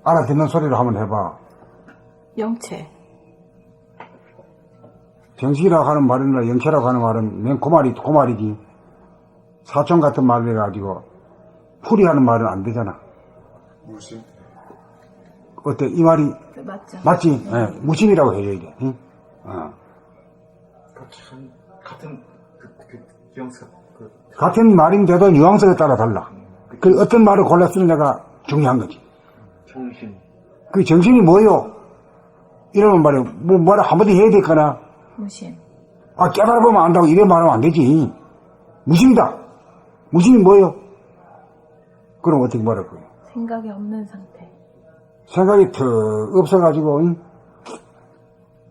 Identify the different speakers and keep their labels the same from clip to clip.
Speaker 1: 알아듣는 소리로 한번 해봐.
Speaker 2: 영체.
Speaker 1: 정식이라고 하는 말이나 영체라고 하는 말은 맨 고말이지. 사촌 같은 말을 해가지고 풀이하는 말은 안 되잖아.
Speaker 3: 무심?
Speaker 1: 어때? 이 말이
Speaker 2: 맞죠?
Speaker 1: 맞지? 예, 무심이라고 해줘야 돼. 응?
Speaker 3: 같은 뉘앙스가
Speaker 1: 같은 말인데도 뉘앙스에 따라 달라. 그 어떤 말을 골라 쓰느냐가 중요한 거지.
Speaker 3: 정신.
Speaker 1: 그 정신이 뭐요? 이러면 말이야. 뭐 말을 한마디 해야 될까나?
Speaker 2: 무심.
Speaker 1: 깨달아보면 안다고 이래 말하면 안 되지. 무심이다. 무심이 뭐요? 그럼 어떻게 말할 거예요?
Speaker 2: 생각이 없는 상태.
Speaker 1: 생각이 턱 없어가지고,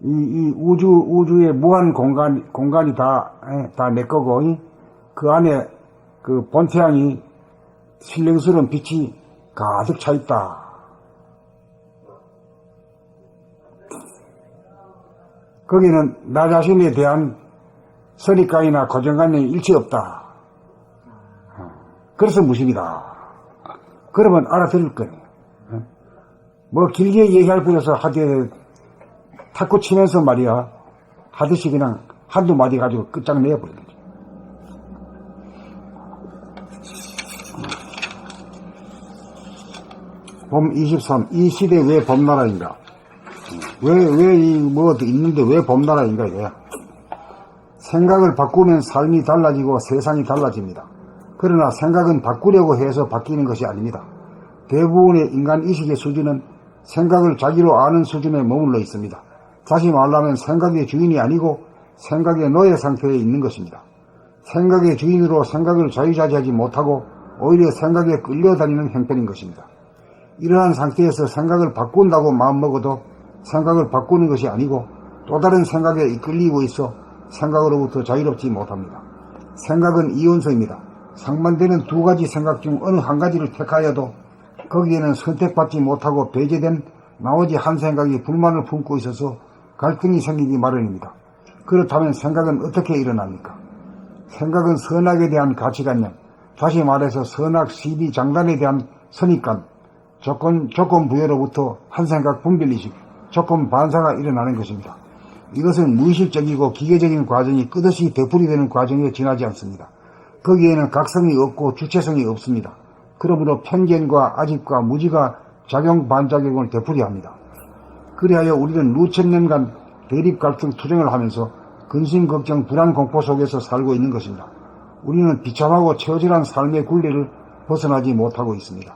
Speaker 1: 이 우주의 무한 공간이 다 내 거고, 그 안에 그 본태양이 신령스러운 빛이 가득 차 있다. 거기는 나 자신에 대한 선입관이나 고정관념이 일체 없다. 그래서 무심이다. 그러면 알아들을 거예요. 뭐 길게 얘기할 뿐이어서 하되 탁구 치면서 말이야 하듯이 그냥 한두 마디 가지고 끝장내버리는 거지. 봄 23. 이 시대 왜 봄나라인가? 뭐 있는데 왜 봄나라인가 이거야. 생각을 바꾸면 삶이 달라지고 세상이 달라집니다. 그러나 생각은 바꾸려고 해서 바뀌는 것이 아닙니다. 대부분의 인간 의식의 수준은 생각을 자기로 아는 수준에 머물러 있습니다. 다시 말하면 생각의 주인이 아니고 생각의 노예 상태에 있는 것입니다. 생각의 주인으로 생각을 자유자재하지 못하고 오히려 생각에 끌려다니는 형편인 것입니다. 이러한 상태에서 생각을 바꾼다고 마음먹어도 생각을 바꾸는 것이 아니고 또 다른 생각에 이끌리고 있어 생각으로부터 자유롭지 못합니다. 생각은 이원소입니다. 상반되는 두 가지 생각 중 어느 한 가지를 택하여도 거기에는 선택받지 못하고 배제된 나머지 한 생각이 불만을 품고 있어서 갈등이 생기기 마련입니다. 그렇다면 생각은 어떻게 일어납니까? 생각은 선악에 대한 가치관념, 다시 말해서 선악, 시비, 장단에 대한 선입관, 조건 부여로부터 한 생각 분별의식, 조건 반사가 일어나는 것입니다. 이것은 무의식적이고 기계적인 과정이 끝없이 되풀이되는 과정에 지나지 않습니다. 거기에는 각성이 없고 주체성이 없습니다. 그러므로 편견과 아집과 무지가 작용 반작용을 되풀이합니다. 그리하여 우리는 수천 년간 대립 갈등 투쟁을 하면서 근심 걱정 불안 공포 속에서 살고 있는 것입니다. 우리는 비참하고 처절한 삶의 굴레를 벗어나지 못하고 있습니다.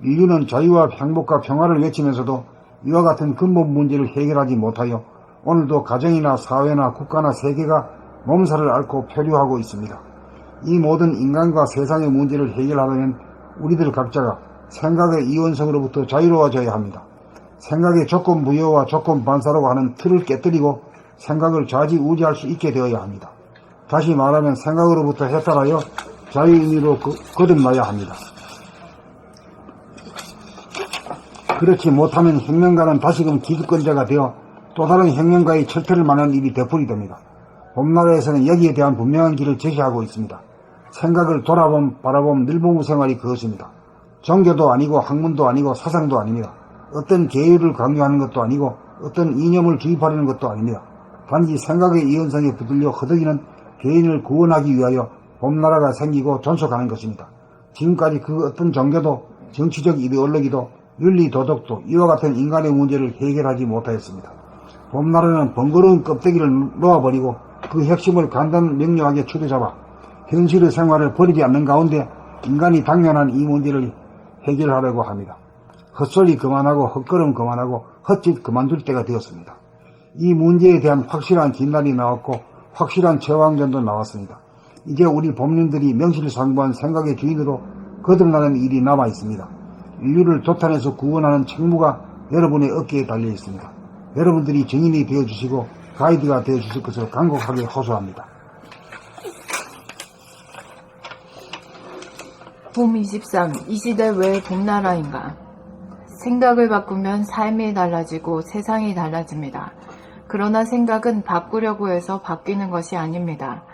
Speaker 1: 인류는 자유와 행복과 평화를 외치면서도 이와 같은 근본 문제를 해결하지 못하여 오늘도 가정이나 사회나 국가나 세계가 몸살을 앓고 표류하고 있습니다. 이 모든 인간과 세상의 문제를 해결하려면 우리들 각자가 생각의 이원성으로부터 자유로워져야 합니다. 생각의 조건 부여와 조건 반사라고 하는 틀을 깨뜨리고 생각을 좌지우지할 수 있게 되어야 합니다. 다시 말하면 생각으로부터 해탈하여 자유인으로 거듭나야 합니다. 그렇지 못하면 혁명가는 다시금 기득권자가 되어 또 다른 혁명가의 철퇴를 만한 일이 되풀이됩니다. 봄나라에서는 여기에 대한 분명한 길을 제시하고 있습니다. 생각을 바라봄 늘보무 생활이 그것입니다. 종교도 아니고 학문도 아니고 사상도 아닙니다. 어떤 계율을 강요하는 것도 아니고 어떤 이념을 주입하려는 것도 아닙니다. 단지 생각의 이원성에 붙들려 허덕이는 개인을 구원하기 위하여 봄나라가 생기고 존속하는 것입니다. 지금까지 그 어떤 종교도 정치적 이데올로기도 윤리 도덕도 이와 같은 인간의 문제를 해결하지 못하였습니다. 봄나라는 번거로운 껍데기를 놓아버리고 그 핵심을 간단 명료하게 추려잡아 현실의 생활을 버리지 않는 가운데 인간이 당면한 이 문제를 해결하려고 합니다. 헛소리 그만하고 헛걸음 그만하고 헛짓 그만둘 때가 되었습니다. 이 문제에 대한 확실한 진단이 나왔고 확실한 제왕전도 나왔습니다. 이제 우리 범민들이 명실상부한 생각의 주인으로 거듭나는 일이 남아 있습니다. 인류를 도탄에서 구원하는 책무가 여러분의 어깨에 달려 있습니다. 여러분들이 증인이 되어주시고 가이드가 되어주실 것을 간곡하게 호소합니다.
Speaker 2: 봄 23. 이 시대 왜 봄나라인가? 생각을 바꾸면 삶이 달라지고 세상이 달라집니다. 그러나 생각은 바꾸려고 해서 바뀌는 것이 아닙니다.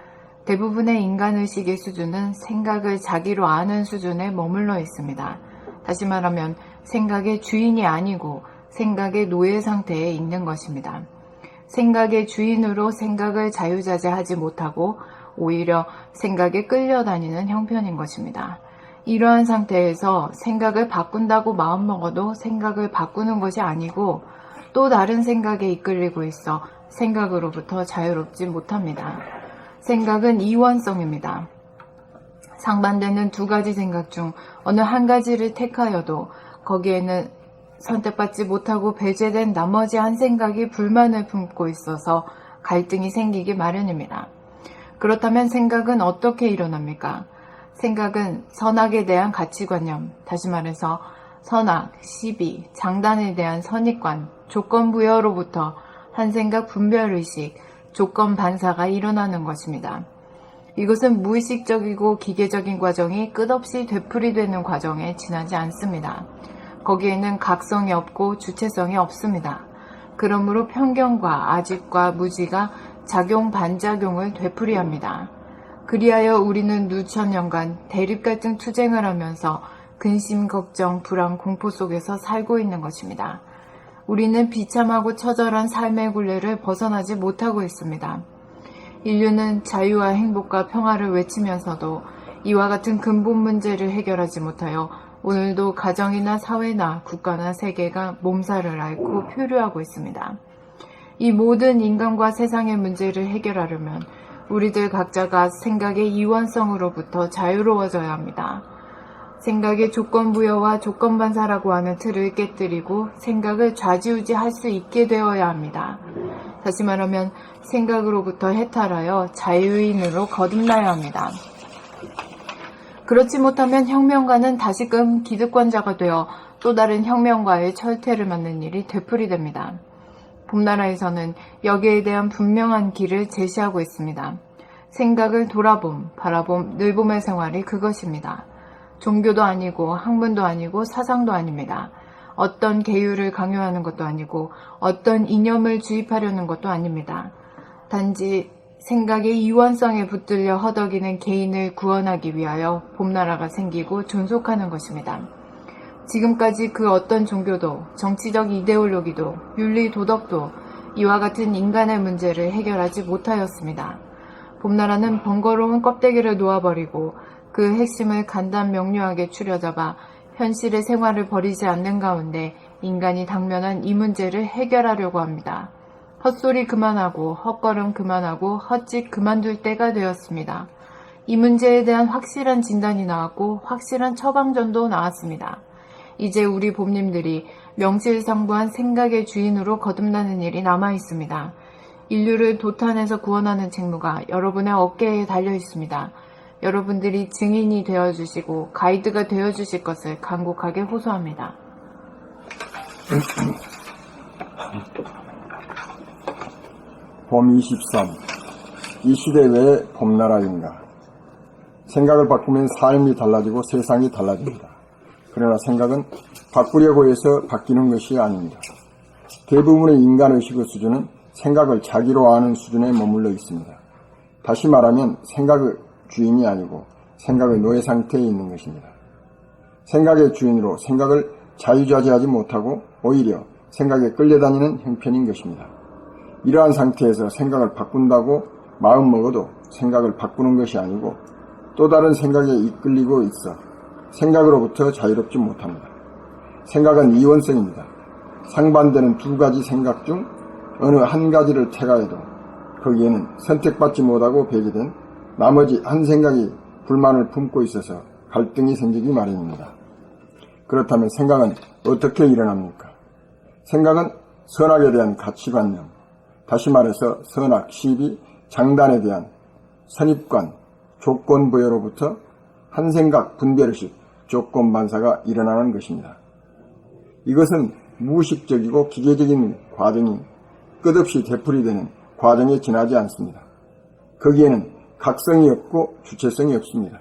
Speaker 2: 대부분의 인간의식의 수준은 생각을 자기로 아는 수준에 머물러 있습니다. 다시 말하면 생각의 주인이 아니고 생각의 노예 상태에 있는 것입니다. 생각의 주인으로 생각을 자유자재하지 못하고 오히려 생각에 끌려다니는 형편인 것입니다. 이러한 상태에서 생각을 바꾼다고 마음먹어도 생각을 바꾸는 것이 아니고 또 다른 생각에 이끌리고 있어 생각으로부터 자유롭지 못합니다. 생각은 이원성입니다. 상반되는 두 가지 생각 중 어느 한 가지를 택하여도 거기에는 선택받지 못하고 배제된 나머지 한 생각이 불만을 품고 있어서 갈등이 생기기 마련입니다. 그렇다면 생각은 어떻게 일어납니까? 생각은 선악에 대한 가치관념, 다시 말해서 선악, 시비, 장단에 대한 선입관, 조건부여로부터 한 생각 분별의식, 조건 반사가 일어나는 것입니다. 이것은 무의식적이고 기계적인 과정이 끝없이 되풀이되는 과정에 지나지 않습니다. 거기에는 각성이 없고 주체성이 없습니다. 그러므로 편견과 아집과 무지가 작용 반작용을 되풀이합니다. 그리하여 우리는 누천년간 대립갈등 투쟁을 하면서 근심, 걱정, 불안, 공포 속에서 살고 있는 것입니다. 우리는 비참하고 처절한 삶의 굴레를 벗어나지 못하고 있습니다. 인류는 자유와 행복과 평화를 외치면서도 이와 같은 근본 문제를 해결하지 못하여 오늘도 가정이나 사회나 국가나 세계가 몸살을 앓고 표류하고 있습니다. 이 모든 인간과 세상의 문제를 해결하려면 우리들 각자가 생각의 이원성으로부터 자유로워져야 합니다. 생각의 조건부여와 조건반사라고 하는 틀을 깨뜨리고 생각을 좌지우지할 수 있게 되어야 합니다. 다시 말하면 생각으로부터 해탈하여 자유인으로 거듭나야 합니다. 그렇지 못하면 혁명가는 다시금 기득권자가 되어 또 다른 혁명가의 철퇴를 맞는 일이 되풀이됩니다. 봄나라에서는 여기에 대한 분명한 길을 제시하고 있습니다. 생각을 돌아봄, 바라봄, 늘봄의 생활이 그것입니다. 종교도 아니고 학문도 아니고 사상도 아닙니다. 어떤 계율을 강요하는 것도 아니고 어떤 이념을 주입하려는 것도 아닙니다. 단지 생각의 이원성에 붙들려 허덕이는 개인을 구원하기 위하여 봄나라가 생기고 존속하는 것입니다. 지금까지 그 어떤 종교도 정치적 이데올로기도 윤리 도덕도 이와 같은 인간의 문제를 해결하지 못하였습니다. 봄나라는 번거로운 껍데기를 놓아버리고 그 핵심을 간단 명료하게 추려잡아 현실의 생활을 버리지 않는 가운데 인간이 당면한 이 문제를 해결하려고 합니다. 헛소리 그만하고 헛걸음 그만하고 헛짓 그만둘 때가 되었습니다. 이 문제에 대한 확실한 진단이 나왔고 확실한 처방전도 나왔습니다. 이제 우리 봄님들이 명실상부한 생각의 주인으로 거듭나는 일이 남아 있습니다. 인류를 도탄에서 구원하는 책무가 여러분의 어깨에 달려 있습니다. 여러분들이 증인이 되어주시고 가이드가 되어주실 것을 간곡하게 호소합니다.
Speaker 4: 봄 23. 이 시대 왜 봄나라인가? 생각을 바꾸면 삶이 달라지고 세상이 달라집니다. 그러나 생각은 바꾸려고 해서 바뀌는 것이 아닙니다. 대부분의 인간의식의 수준은 생각을 자기로 아는 수준에 머물러 있습니다. 다시 말하면 생각의 주인이 아니고 생각의 노예 상태에 있는 것입니다. 생각의 주인으로 생각을 자유자재하지 못하고 오히려 생각에 끌려다니는 형편인 것입니다. 이러한 상태에서 생각을 바꾼다고 마음먹어도 생각을 바꾸는 것이 아니고 또 다른 생각에 이끌리고 있어 생각으로부터 자유롭지 못합니다. 생각은 이원성입니다. 상반되는 두 가지 생각 중 어느 한 가지를 택하여도 거기에는 선택받지 못하고 배제된 나머지 한 생각이 불만을 품고 있어서 갈등이 생기기 마련입니다. 그렇다면 생각은 어떻게 일어납니까? 생각은 선악에 대한 가치관념, 다시 말해서 선악, 시비, 장단에 대한 선입관, 조건부여로부터 한 생각 분별의식, 조건반사가 일어나는 것입니다. 이것은 무의식적이고 기계적인 과정이 끝없이 되풀이되는 과정에 지나지 않습니다. 거기에는 각성이 없고 주체성이 없습니다.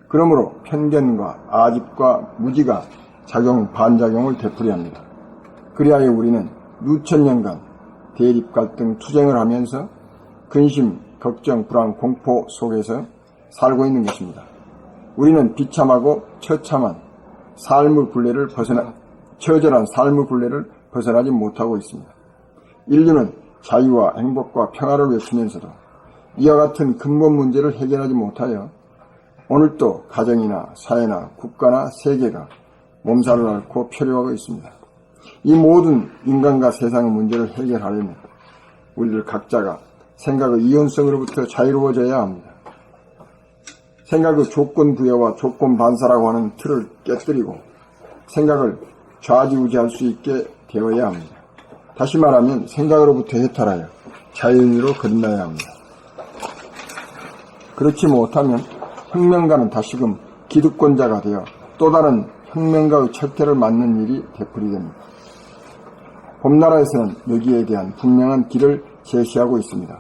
Speaker 4: 그러므로 편견과 아집과 무지가 작용, 반작용을 되풀이합니다. 그리하여 우리는 누천년간 대립, 갈등, 투쟁을 하면서 근심, 걱정, 불안, 공포 속에서 살고 있는 것입니다. 우리는 비참하고 처참한 삶의 굴레를 벗어나 처절한 삶의 굴레를 벗어나지 못하고 있습니다. 인류는 자유와 행복과 평화를 외치면서도 이와 같은 근본 문제를 해결하지 못하여 오늘도 가정이나 사회나 국가나 세계가 몸살을 앓고 표류하고 있습니다. 이 모든 인간과 세상의 문제를 해결하려면 우리들 각자가 생각의 이원성으로부터 자유로워져야 합니다. 생각의 조건 부여와 조건 반사라고 하는 틀을 깨뜨리고 생각을 좌지우지할 수 있게 되어야 합니다. 다시 말하면 생각으로부터 해탈하여 자연으로 건너야 합니다. 그렇지 못하면 혁명가는 다시금 기득권자가 되어 또 다른 혁명가의 철퇴를 맞는 일이 되풀이됩니다. 봄나라에서는 여기에 대한 분명한 길을 제시하고 있습니다.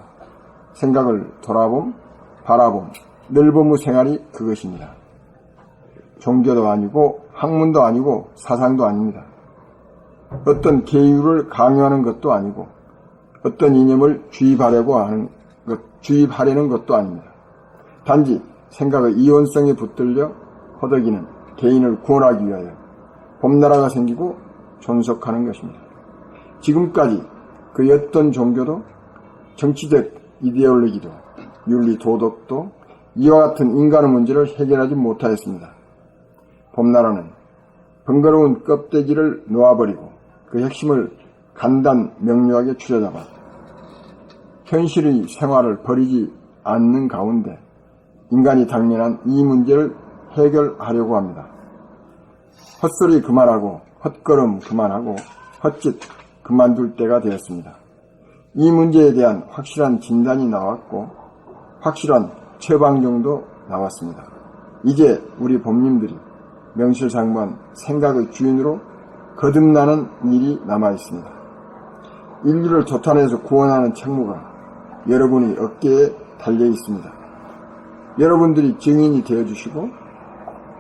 Speaker 4: 생각을 돌아봄, 바라봄, 넓음의 생활이 그것입니다. 종교도 아니고 학문도 아니고 사상도 아닙니다. 어떤 계율을 강요하는 것도 아니고 어떤 이념을 주입하려는 것도 아닙니다. 단지 생각의 이원성에 붙들려 허덕이는 개인을 구원하기 위하여 봄나라가 생기고 존속하는 것입니다. 지금까지 그 어떤 종교도 정치적 이데올로기도 윤리 도덕도 이와 같은 인간의 문제를 해결하지 못하였습니다. 봄나라는 번거로운 껍데기를 놓아버리고 그 핵심을 간단 명료하게 추려잡아 현실의 생활을 버리지 않는 가운데 인간이 당면한 이 문제를 해결하려고 합니다. 헛소리 그만하고 헛걸음 그만하고 헛짓 그만둘 때가 되었습니다. 이 문제에 대한 확실한 진단이 나왔고 확실한 처방정도 나왔습니다. 이제 우리 봄님들이 명실상부한 생각의 주인으로 거듭나는 일이 남아있습니다. 인류를 조탄에서 구원하는 책무가 여러분의 어깨에 달려있습니다. 여러분들이 증인이 되어주시고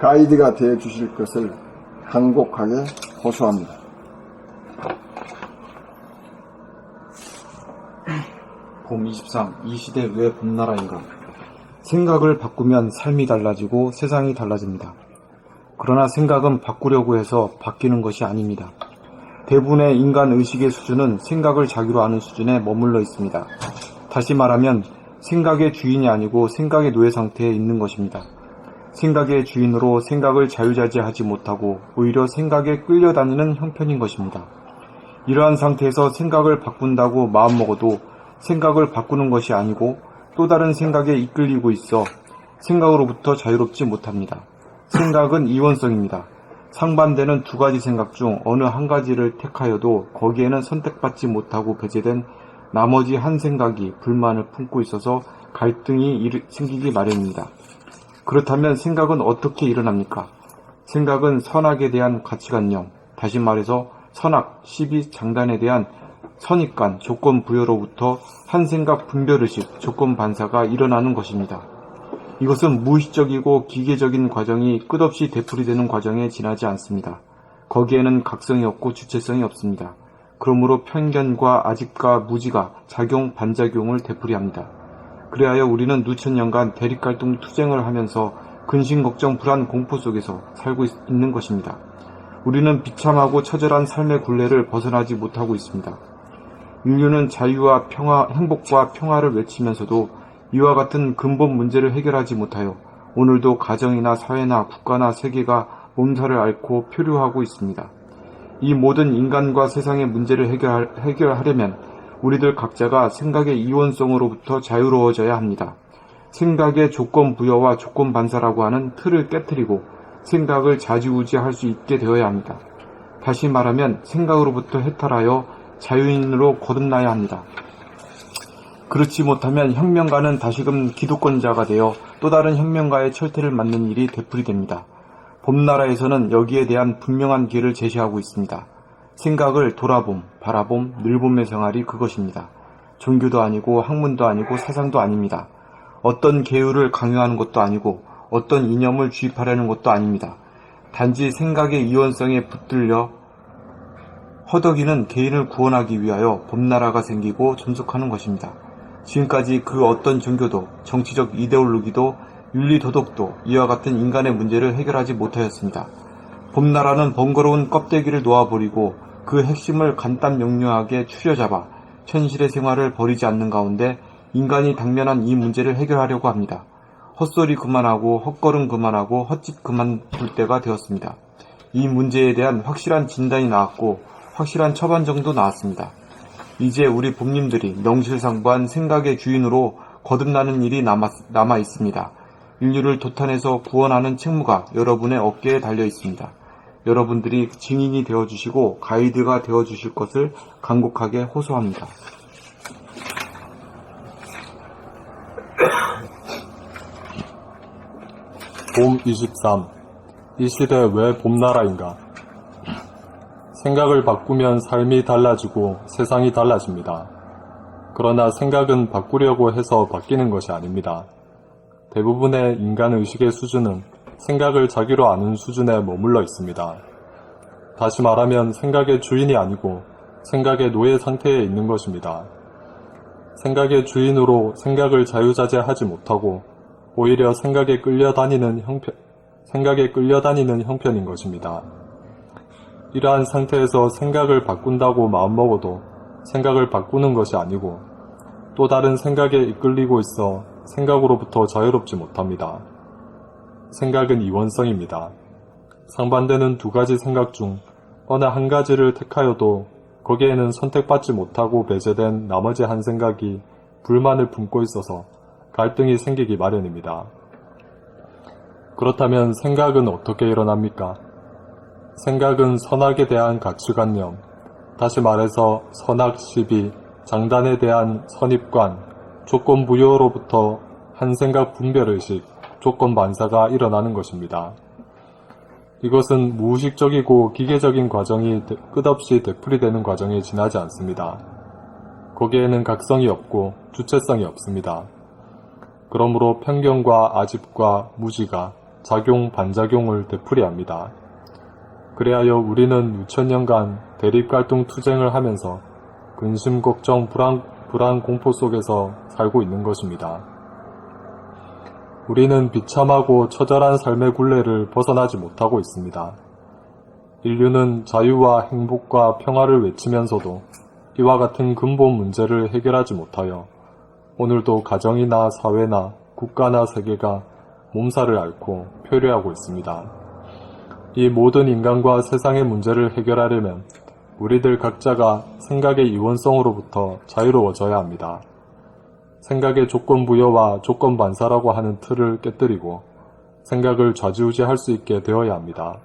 Speaker 4: 가이드가 되어주실 것을 간곡하게 호소합니다.
Speaker 5: 봄 23. 이 시대 왜 봄나라인가? 생각을 바꾸면 삶이 달라지고 세상이 달라집니다. 그러나 생각은 바꾸려고 해서 바뀌는 것이 아닙니다. 대부분의 인간 의식의 수준은 생각을 자기로 아는 수준에 머물러 있습니다. 다시 말하면 생각의 주인이 아니고 생각의 노예 상태에 있는 것입니다. 생각의 주인으로 생각을 자유자재하지 못하고 오히려 생각에 끌려다니는 형편인 것입니다. 이러한 상태에서 생각을 바꾼다고 마음먹어도 생각을 바꾸는 것이 아니고 또 다른 생각에 이끌리고 있어 생각으로부터 자유롭지 못합니다. 생각은 이원성입니다. 상반되는 두 가지 생각 중 어느 한 가지를 택하여도 거기에는 선택받지 못하고 배제된 나머지 한 생각이 불만을 품고 있어서 갈등이 생기기 마련입니다. 그렇다면 생각은 어떻게 일어납니까? 생각은 선악에 대한 가치관념, 다시 말해서 선악, 시비, 장단에 대한 선입관, 조건 부여로부터 한 생각 분별의식, 조건 반사가 일어나는 것입니다. 이것은 무의식적이고 기계적인 과정이 끝없이 되풀이되는 과정에 지나지 않습니다. 거기에는 각성이 없고 주체성이 없습니다. 그러므로 편견과 아집과 무지가 작용, 반작용을 되풀이합니다. 그리하여 우리는 누천년간 대립갈등 투쟁을 하면서 근심, 걱정, 불안, 공포 속에서 살고 있는 것입니다. 우리는 비참하고 처절한 삶의 굴레를 벗어나지 못하고 있습니다. 인류는 자유와 평화, 행복과 평화를 외치면서도 이와 같은 근본 문제를 해결하지 못하여 오늘도 가정이나 사회나 국가나 세계가 몸살을 앓고 표류하고 있습니다. 이 모든 인간과 세상의 문제를 해결하려면 우리들 각자가 생각의 이원성으로부터 자유로워져야 합니다. 생각의 조건 부여와 조건 반사라고 하는 틀을 깨뜨리고 생각을 좌지우지할 수 있게 되어야 합니다. 다시 말하면 생각으로부터 해탈하여 자유인으로 거듭나야 합니다. 그렇지 못하면 혁명가는 다시금 기득권자가 되어 또 다른 혁명가의 철퇴를 맞는 일이 되풀이됩니다. 봄나라에서는 여기에 대한 분명한 길을 제시하고 있습니다. 생각을 돌아봄, 바라봄, 늘봄의 생활이 그것입니다. 종교도 아니고 학문도 아니고 사상도 아닙니다. 어떤 계율을 강요하는 것도 아니고 어떤 이념을 주입하려는 것도 아닙니다. 단지 생각의 이원성에 붙들려 허덕이는 개인을 구원하기 위하여 봄나라가 생기고 존속하는 것입니다. 지금까지 그 어떤 종교도 정치적 이데올로기도 윤리 도덕도 이와 같은 인간의 문제를 해결하지 못하였습니다. 봄나라는 번거로운 껍데기를 놓아버리고 그 핵심을 간단 명료하게 추려잡아 현실의 생활을 버리지 않는 가운데 인간이 당면한 이 문제를 해결하려고 합니다. 헛소리 그만하고 헛걸음 그만하고 헛짓 그만둘 때가 되었습니다. 이 문제에 대한 확실한 진단이 나왔고 확실한 처방정도 나왔습니다. 이제 우리 봄님들이 명실상부한 생각의 주인으로 거듭나는 일이 남아 있습니다. 인류를 도탄에서 구원하는 책무가 여러분의 어깨에 달려 있습니다. 여러분들이 증인이 되어주시고 가이드가 되어주실 것을 간곡하게 호소합니다.
Speaker 6: 봄 23. 이 시대 왜 봄나라인가? 생각을 바꾸면 삶이 달라지고 세상이 달라집니다. 그러나 생각은 바꾸려고 해서 바뀌는 것이 아닙니다. 대부분의 인간 의식의 수준은 생각을 자기로 아는 수준에 머물러 있습니다. 다시 말하면 생각의 주인이 아니고 생각의 노예 상태에 있는 것입니다. 생각의 주인으로 생각을 자유자재하지 못하고 오히려 생각에 끌려다니는 형편인 것입니다. 이러한 상태에서 생각을 바꾼다고 마음먹어도 생각을 바꾸는 것이 아니고 또 다른 생각에 이끌리고 있어 생각으로부터 자유롭지 못합니다. 생각은 이원성입니다. 상반되는 두 가지 생각 중 어느 한 가지를 택하여도 거기에는 선택받지 못하고 배제된 나머지 한 생각이 불만을 품고 있어서 갈등이 생기기 마련입니다. 그렇다면 생각은 어떻게 일어납니까? 생각은 선악에 대한 가치관념, 다시 말해서 선악 시비, 장단에 대한 선입관, 조건 부여로부터 한 생각 분별의식, 조건 반사가 일어나는 것입니다. 이것은 무의식적이고 기계적인 과정이 끝없이 되풀이되는 과정에 지나지 않습니다. 거기에는 각성이 없고 주체성이 없습니다. 그러므로 편견과 아집과 무지가 작용, 반작용을 되풀이합니다. 그래하여 우리는 6천년간 대립갈등 투쟁을 하면서 근심, 걱정, 불안, 공포 속에서 살고 있는 것입니다. 우리는 비참하고 처절한 삶의 굴레를 벗어나지 못하고 있습니다. 인류는 자유와 행복과 평화를 외치면서도 이와 같은 근본 문제를 해결하지 못하여 오늘도 가정이나 사회나 국가나 세계가 몸살을 앓고 표류하고 있습니다. 이 모든 인간과 세상의 문제를 해결하려면 우리들 각자가 생각의 이원성으로부터 자유로워져야 합니다. 생각의 조건 부여와 조건 반사라고 하는 틀을 깨뜨리고 생각을 좌지우지할 수 있게 되어야 합니다.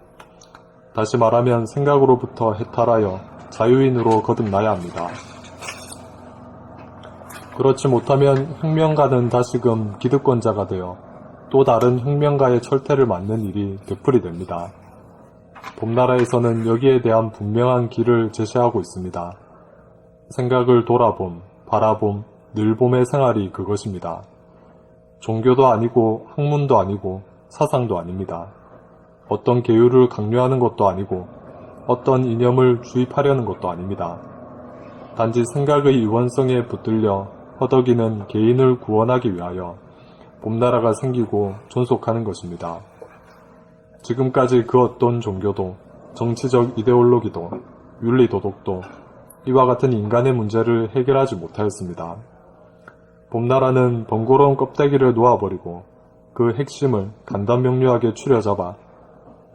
Speaker 6: 다시 말하면 생각으로부터 해탈하여 자유인으로 거듭나야 합니다. 그렇지 못하면 혁명가는 다시금 기득권자가 되어 또 다른 혁명가의 철퇴를 맞는 일이 되풀이됩니다. 봄나라에서는 여기에 대한 분명한 길을 제시하고 있습니다. 생각을 돌아봄, 바라봄, 늘봄의 생활이 그것입니다. 종교도 아니고 학문도 아니고 사상도 아닙니다. 어떤 계율을 강요하는 것도 아니고 어떤 이념을 주입하려는 것도 아닙니다. 단지 생각의 이원성에 붙들려 허덕이는 개인을 구원하기 위하여 봄나라가 생기고 존속하는 것입니다. 지금까지 그 어떤 종교도 정치적 이데올로기도 윤리도덕도 이와 같은 인간의 문제를 해결하지 못하였습니다. 봄나라는 번거로운 껍데기를 놓아버리고 그 핵심을 간단명료하게 추려잡아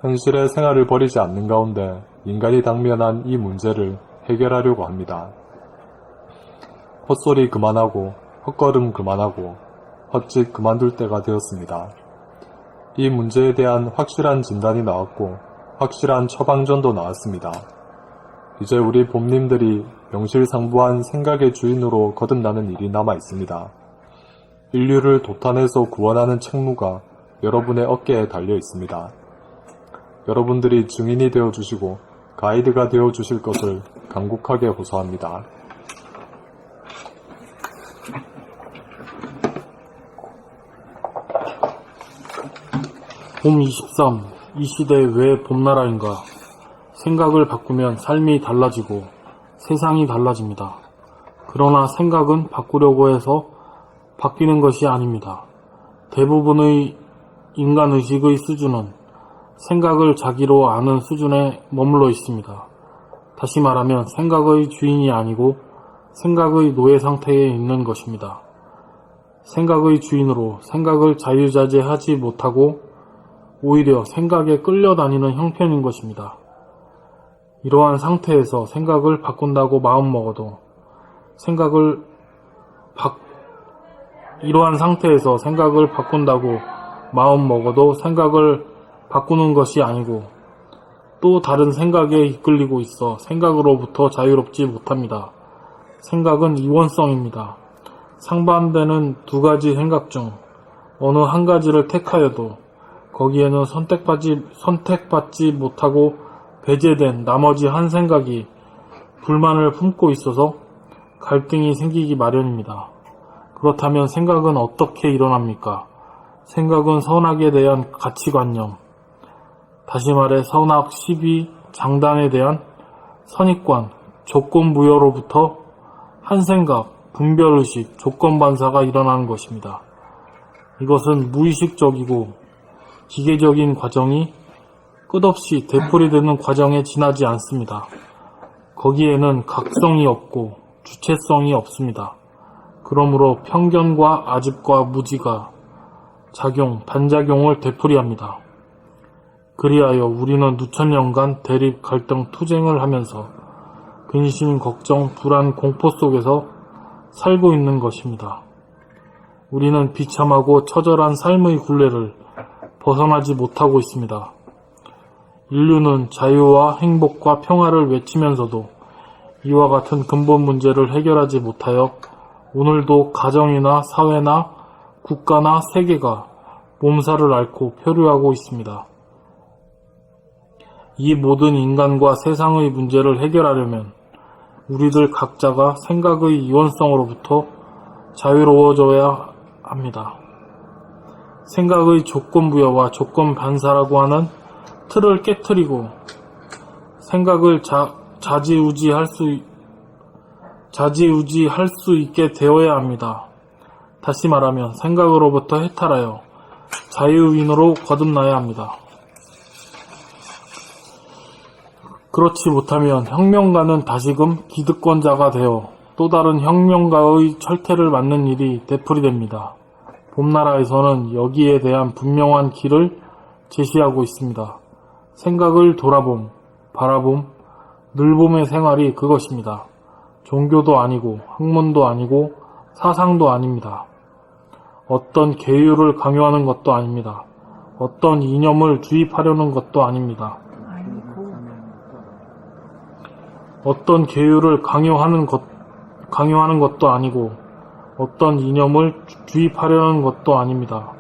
Speaker 6: 현실의 생활을 버리지 않는 가운데 인간이 당면한 이 문제를 해결하려고 합니다. 헛소리 그만하고 헛걸음 그만하고 헛짓 그만둘 때가 되었습니다. 이 문제에 대한 확실한 진단이 나왔고 확실한 처방전도 나왔습니다. 이제 우리 봄님들이 명실상부한 생각의 주인으로 거듭나는 일이 남아 있습니다. 인류를 도탄에서 구원하는 책무가 여러분의 어깨에 달려 있습니다. 여러분들이 증인이 되어주시고 가이드가 되어주실 것을 간곡하게 호소합니다.
Speaker 7: 봄 23. 이 시대 왜 봄나라인가? 생각을 바꾸면 삶이 달라지고 세상이 달라집니다. 그러나 생각은 바꾸려고 해서 바뀌는 것이 아닙니다. 대부분의 인간 의식의 수준은 생각을 자기로 아는 수준에 머물러 있습니다. 다시 말하면 생각의 주인이 아니고 생각의 노예 상태에 있는 것입니다. 생각의 주인으로 생각을 자유자재하지 못하고 오히려 생각에 끌려다니는 형편인 것입니다. 이러한 상태에서 생각을 바꾼다고 마음먹어도 생각을 바꾸는 것이 아니고 또 다른 생각에 이끌리고 있어 생각으로부터 자유롭지 못합니다. 생각은 이원성입니다. 상반되는 두 가지 생각 중 어느 한 가지를 택하여도 거기에는 선택받지 못하고 배제된 나머지 한 생각이 불만을 품고 있어서 갈등이 생기기 마련입니다. 그렇다면 생각은 어떻게 일어납니까? 생각은 선악에 대한 가치관념, 다시 말해 선악, 시비, 장단에 대한 선입관, 조건부여로부터 한 생각, 분별의식, 조건반사가 일어나는 것입니다. 이것은 무의식적이고 기계적인 과정이 끝없이 되풀이되는 과정에 지나지 않습니다. 거기에는 각성이 없고 주체성이 없습니다. 그러므로 편견과 아집과 무지가 작용, 반작용을 되풀이합니다. 그리하여 우리는 누천년간 대립, 갈등, 투쟁을 하면서 근심, 걱정, 불안, 공포 속에서 살고 있는 것입니다. 우리는 비참하고 처절한 삶의 굴레를 벗어나지 못하고 있습니다. 인류는 자유와 행복과 평화를 외치면서도 이와 같은 근본 문제를 해결하지 못하여 오늘도 가정이나 사회나 국가나 세계가 몸살을 앓고 표류하고 있습니다. 이 모든 인간과 세상의 문제를 해결하려면 우리들 각자가 생각의 이원성으로부터 자유로워져야 합니다. 생각의 조건부여와 조건반사라고 하는 틀을 깨트리고 생각을 자지우지할 수 있게 되어야 합니다. 다시 말하면 생각으로부터 해탈하여 자유인으로 거듭나야 합니다. 그렇지 못하면 혁명가는 다시금 기득권자가 되어 또 다른 혁명가의 철퇴를 맞는 일이 되풀이됩니다. 봄나라에서는 여기에 대한 분명한 길을 제시하고 있습니다. 생각을 돌아봄, 바라봄, 늘봄의 생활이 그것입니다. 종교도 아니고 학문도 아니고 사상도 아닙니다. 어떤 계율을 강요하는 것도 아닙니다. 어떤 이념을 주입하려는 것도 아닙니다. 어떤 계율을 강요하는 것도 아니고 어떤 이념을 주입하려는 것도 아닙니다.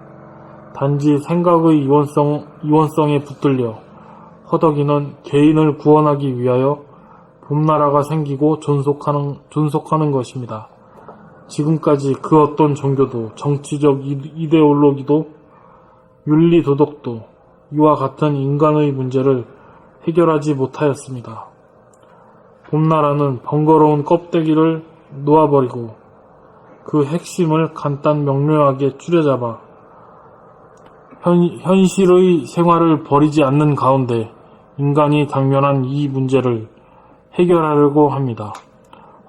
Speaker 7: 단지 생각의 이원성에 붙들려 허덕이는 개인을 구원하기 위하여 봄나라가 생기고 존속하는 것입니다. 지금까지 그 어떤 종교도 정치적 이데올로기도 윤리 도덕도 이와 같은 인간의 문제를 해결하지 못하였습니다. 봄나라는 번거로운 껍데기를 놓아버리고 그 핵심을 간단 명료하게 추려잡아 현실의 생활을 버리지 않는 가운데 인간이 당면한 이 문제를 해결하려고 합니다.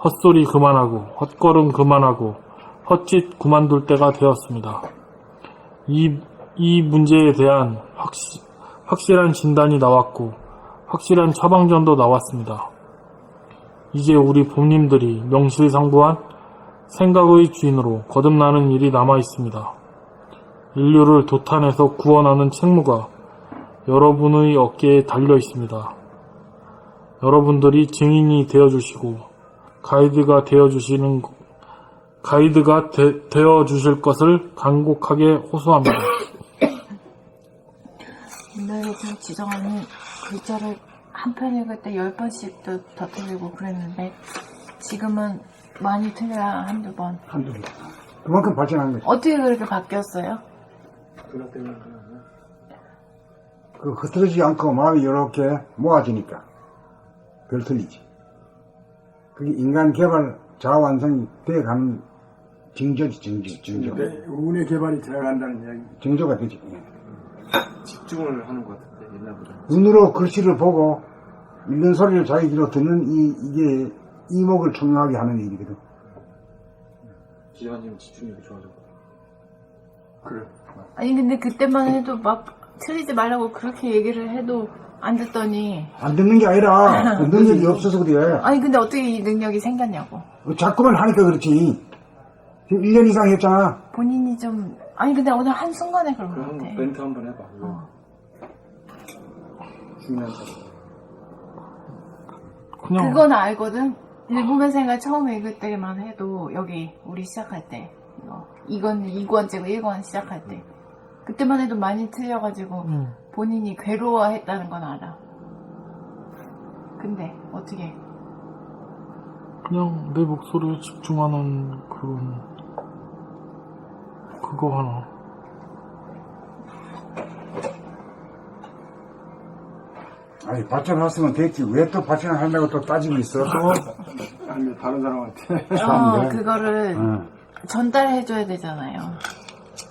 Speaker 7: 헛소리 그만하고 헛걸음 그만하고 헛짓 그만둘 때가 되었습니다. 이 문제에 대한 확실한 진단이 나왔고 확실한 처방전도 나왔습니다. 이제 우리 봄님들이 명실상부한 생각의 주인으로 거듭나는 일이 남아 있습니다. 인류를 도탄에서 구원하는 책무가 여러분의 어깨에 달려 있습니다. 여러분들이 증인이 되어주시고 가이드가 되어주실 것을 간곡하게 호소합니다.
Speaker 2: 근데 요즘 지정하는 글자를 한 편 읽을 때 10번씩도 더 틀리고 그랬는데 지금은 많이 틀려야 한두 번.
Speaker 1: 그만큼 발전한 거죠.
Speaker 2: 어떻게 그렇게 바뀌었어요?
Speaker 1: 그 흐트러지지 않고 마음이 이렇게 모아지니까 별 틀리지. 그게 인간 개발 자완성이 돼가는 징조지, 징조.
Speaker 4: 운의 개발이 들어간다는 이야기.
Speaker 1: 징조가 되지.
Speaker 3: 집중을 하는 것 같은데. 옛날보다.
Speaker 1: 눈으로 글씨를 보고 읽는 소리를 자기 귀로 듣는 이게 이목을 총명하게 하는 일이거든.
Speaker 3: 기관님 집중력이 좋아졌고.
Speaker 4: 그래.
Speaker 2: 아니 근데 그때만 해도 막 틀리지 말라고 그렇게 얘기를 해도 안 듣더니
Speaker 1: 안 듣는 게 아니라 능력이 없어서 그래.
Speaker 2: 아니 근데 어떻게 이 능력이 생겼냐고.
Speaker 1: 자꾸만 하니까 그렇지. 지금 1년 이상 했잖아.
Speaker 2: 본인이 좀 아니 근데 오늘 한순간에 그런 것
Speaker 3: 그럼
Speaker 2: 같아.
Speaker 3: 멘트 한번 해봐.
Speaker 2: 어.
Speaker 3: 중요한 사실.
Speaker 7: 그냥
Speaker 2: 그건 알거든. 일본의 생각 처음 읽을 때만 해도 여기 우리 시작할 때 이건 2권째고 1권 시작할 때 그때만 해도 많이 틀려가지고 본인이 괴로워했다는 건 알아. 근데 어떻게
Speaker 7: 그냥 내 목소리에 집중하는 그거 하나.
Speaker 1: 아니 발전했으면 됐지. 왜 또 발전한다고 또 따지고 있어?
Speaker 4: 아니, 다른 사람한테.
Speaker 1: 참네.
Speaker 2: 그거를
Speaker 1: 응.
Speaker 2: 전달해줘야 되잖아요.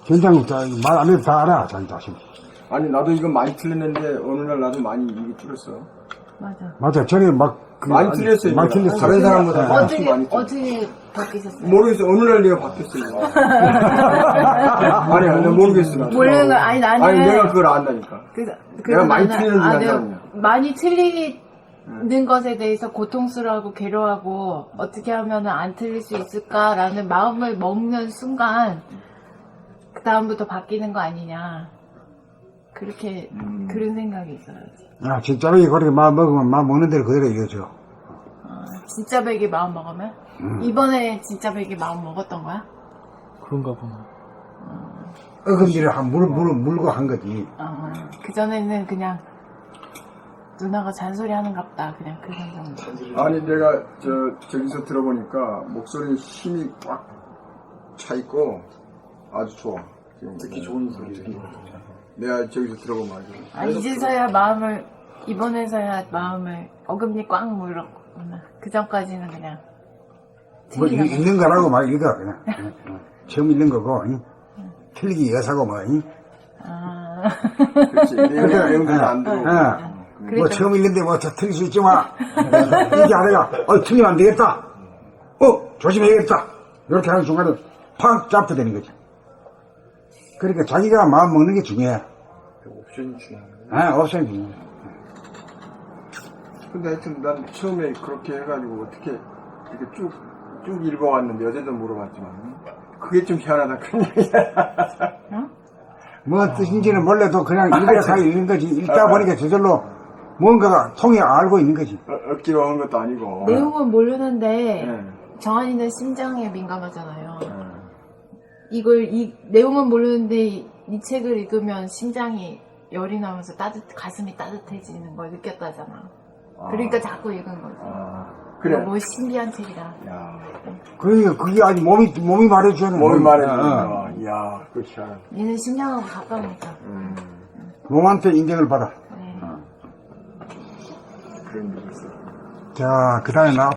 Speaker 1: 현장 말 안 해도 다 알아. 자기 자신.
Speaker 4: 아니, 나도 이건 많이 틀렸는데, 어느 날 나도 많이 이게 틀렸어.
Speaker 2: 맞아.
Speaker 1: 맞아. 전에 막
Speaker 4: 많이 틀렸어요.
Speaker 1: 많이
Speaker 4: 이거.
Speaker 1: 틀렸어.
Speaker 4: 다른 사람보다
Speaker 1: 네.
Speaker 4: 많이
Speaker 2: 어떻게
Speaker 4: 틀렸어.
Speaker 2: 어떻게 바뀌셨어요?
Speaker 4: 모르겠어. 어느 날 내가 바뀌었어요. 아니, 나 모르겠어. 나도.
Speaker 2: 모르는 거 아니 나는
Speaker 4: 아니, 내가 그걸 안다니까. 내가 많이 틀리는 줄
Speaker 2: 내가
Speaker 4: 안다니까.
Speaker 2: 많이 틀리는 것에 대해서 고통스러워하고 괴로워하고 어떻게 하면 안 틀릴 수 있을까라는 마음을 먹는 순간 그 다음부터 바뀌는 거 아니냐 그렇게 그런 생각이 있어야지.
Speaker 1: 야, 진짜로 그렇게 마음 먹으면 마음 먹는 대로 그대로 이어져.
Speaker 2: 진짜 백이 마음 먹으면 이번에 진짜 백이 마음 먹었던 거야?
Speaker 7: 그런가 보네.
Speaker 1: 어금니를 물고 한 거지.
Speaker 2: 그 전에는 그냥 누나가 잔소리 하는갑다 그냥 그 생각.
Speaker 4: 아니, 내가 저기서 들어보니까 목소리 힘이 꽉 차 있고 아주 좋아. 지금
Speaker 3: 듣기 좋은 소리.
Speaker 4: 내가 저기서 들어보면 알지.
Speaker 2: 이제서야 마음을 이번에서야 마음을 어금니 꽉 물었구나. 그 전까지는 그냥
Speaker 1: 뭐 읽는 거라고 막 읽어 그냥. 처음 읽는 거고. 틀리기 여사고 뭐.
Speaker 4: 그렇지. 내용도 안 들어.
Speaker 1: 뭐
Speaker 2: 그러니까.
Speaker 1: 처음 읽는데 뭐 틀릴 수 있지만 이게 하다가 틀리면 안 되겠다. 조심해야겠다. 이렇게 하는 순간에 팍 잡게 되는 거지. 그러니까 자기가 마음 먹는 게 중요해.
Speaker 3: 옵션이 중요한 거.
Speaker 1: 옵션이 중요해.
Speaker 4: 근데 하여튼 난 처음에 그렇게 해가지고 어떻게 이렇게 쭉 읽어왔는데 어제도 물어봤지만 그게 좀 희한하다 그런 얘기야.
Speaker 1: 뭐 뜻인지는 몰라도 그냥 읽으라고 읽는 거지. 읽다 보니까 저절로 뭔가가 통해 알고 있는 거지.
Speaker 4: 억지로 한 것도 아니고.
Speaker 2: 내용은 모르는데
Speaker 4: 네.
Speaker 2: 정한이는 심장에 민감하잖아요. 이 내용은 모르는데 이 책을 읽으면 심장이 열이 나면서 가슴이 따뜻해지는 걸 느꼈다잖아. 그러니까 자꾸 읽은 거지.
Speaker 4: 그래.
Speaker 2: 뭐 신비한 책이다.
Speaker 4: 야,
Speaker 1: 그러니까 그게 아니 몸이 말해주는
Speaker 4: 몸이
Speaker 1: 거야.
Speaker 4: 말해주니까. 이야, 그거 희한하다.
Speaker 2: 얘는 심장하고 가까우니까.
Speaker 1: 몸한테 인정을 받아.
Speaker 2: 네.
Speaker 4: 그런 일이 있어.
Speaker 1: 자, 그 다음에